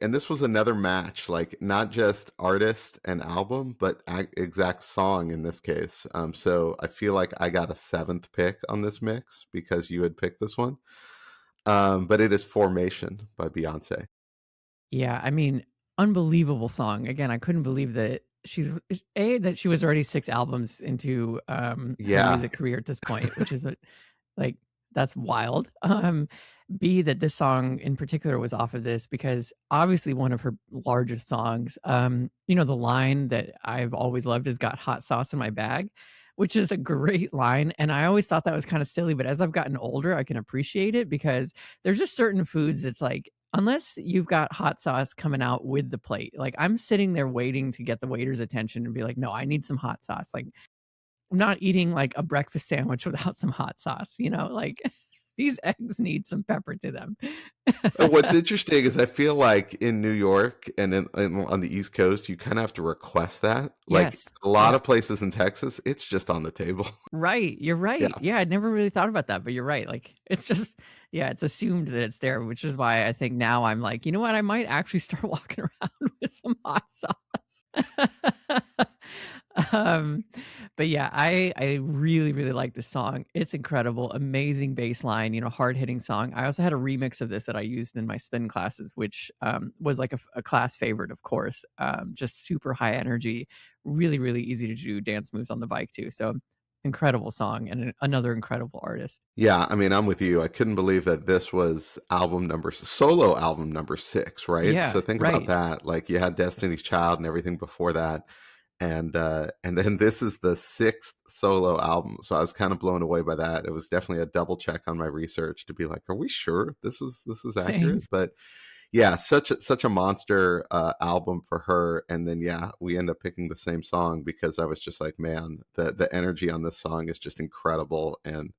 And this was another match, like not just artist and album, but exact song in this case. So I feel like I got a seventh pick on this mix because you had picked this one. But it is Formation by Beyonce. Yeah, I mean, unbelievable song. Again, I couldn't believe that that she was already 6 albums into, her Yeah. music career at this point, which is, like, that's wild. B, that this song in particular was off of this because obviously one of her largest songs, the line that I've always loved is "Got hot sauce in my bag," which is a great line, and I always thought that was kinda silly, but as I've gotten older, I can appreciate it because there's just certain foods that's like, unless you've got hot sauce coming out with the plate, like, I'm sitting there waiting to get the waiter's attention and be like, "No, I need some hot sauce." Like, I'm not eating, like, a breakfast sandwich without some hot sauce, like, these eggs need some pepper to them. What's interesting is I feel like in New York and on the East Coast, you kind of have to request that. Like Yes. a lot Yeah. of places in Texas, it's just on the table. Right, you're right. Yeah. Yeah, I'd never really thought about that, but you're right, like, it's just yeah, it's assumed that it's there, which is why I think now I'm like, "You know what? I might actually start walking around with some hot sauce." Um, but yeah, I really, really like this song. It's incredible, amazing bass line, hard-hitting song. I also had a remix of this that I used in my spin classes, which, was like a class favorite, of course, just super high energy, really, really easy to do dance moves on the bike too, so incredible song and another incredible artist. Yeah, I mean, I'm with you. I couldn't believe that this was solo album number 6, right? Yeah, So think about right. that. Like you had Destiny's Child and everything before that. And then this is the 6th solo album. So I was kind of blown away by that. It was definitely a double check on my research to be like, are we sure this is Same. accurate? But yeah, such a monster album for her. And then yeah, we end up picking the same song because I was just like, man, the energy on this song is just incredible. And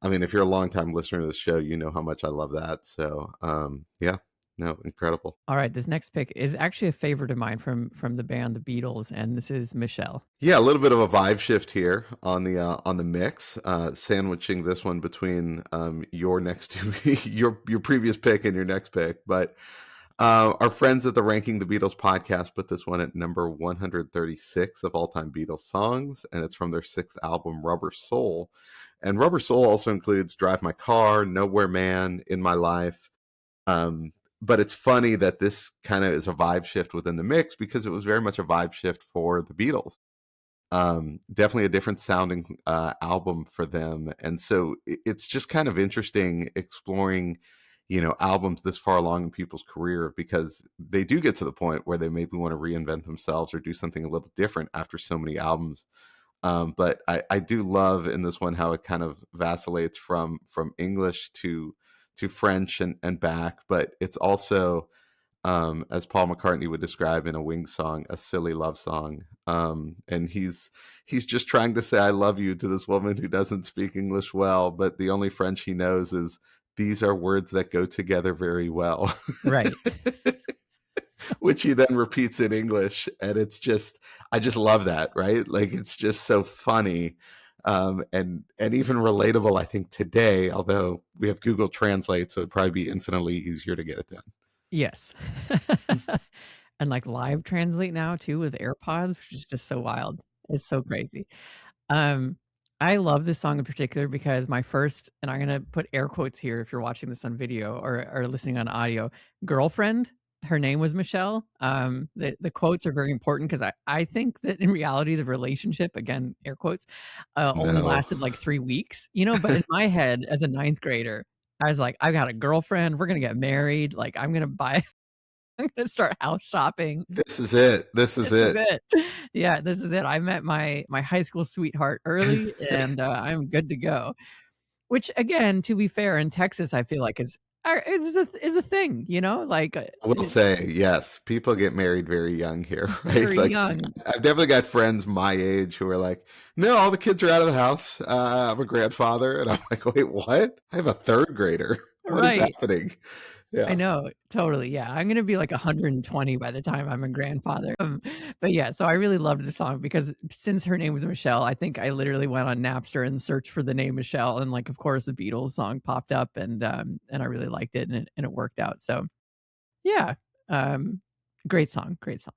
I mean, if you're a longtime listener to the show, you know how much I love that. So yeah, no, incredible. Alright, this next pick is actually a favorite of mine from the band The Beatles, and this is Michelle. Yeah, a little bit of a vibe shift here on the mix, sandwiching this one between your next two, your previous pick and your next pick. But our friends at the Ranking the Beatles podcast put this one at number 136 of all time Beatles songs, and it's from their 6th album, Rubber Soul. And Rubber Soul also includes Drive My Car, Nowhere Man, In My Life. Um, but it's funny that this kind of is a vibe shift within the mix because it was very much a vibe shift for the Beatles. Definitely a different sounding album for them, and so it's just kind of interesting exploring albums this far along in people's career because they do get to the point where they maybe want to reinvent themselves or do something a little different after so many albums. But I do love in this one how it kind of vacillates from English to French and back, but it's also as Paul McCartney would describe in a Wings song, a silly love song. And he's just trying to say "I love you" to this woman who doesn't speak English well, but the only French he knows is "These are words that go together very well," Right. which he then repeats in English, and I just love that, right? Like it's just so funny. And even relatable, I think today. Although we have Google Translate, so it'd probably be infinitely easier to get it done. Yes. And, like, live translate now too with AirPods, which is just so wild. It's so crazy. Um, I love this song in particular because my first and I'm gonna put air quotes here if you're watching this on video or listening on audio, girlfriend, her name was Michelle. The quotes are very important because I think that in reality, the relationship, again, air quotes, only No. lasted, like, 3 weeks, but in my head as a ninth grader, I was like, "I've got a girlfriend, we're gonna get married, like, I'm gonna buy I'm gonna start house shopping. This is it. This is This is it. it. Yeah, this is it. I met my high school sweetheart early, and, I'm good to go." Which, again, to be fair, in Texas, I feel like is a thing, like, I will say, yes, people get married very young here, right? very Like, young. I've definitely got friends my age who are like, "No, all the kids are out of the house. I'm a grandfather," and I'm like, "Wait, what? I have a third grader. What is Right. happening?" I Yeah. know, totally, yeah, I'm gonna be, like, 120 by the time I'm a grandfather, but yeah, so I really loved the song because since her name was Michelle, I think I literally went on Napster and searched for the name Michelle, and, like, of course, the Beatles song popped up, and I really liked it, and it worked out, so, yeah, Great song, great song.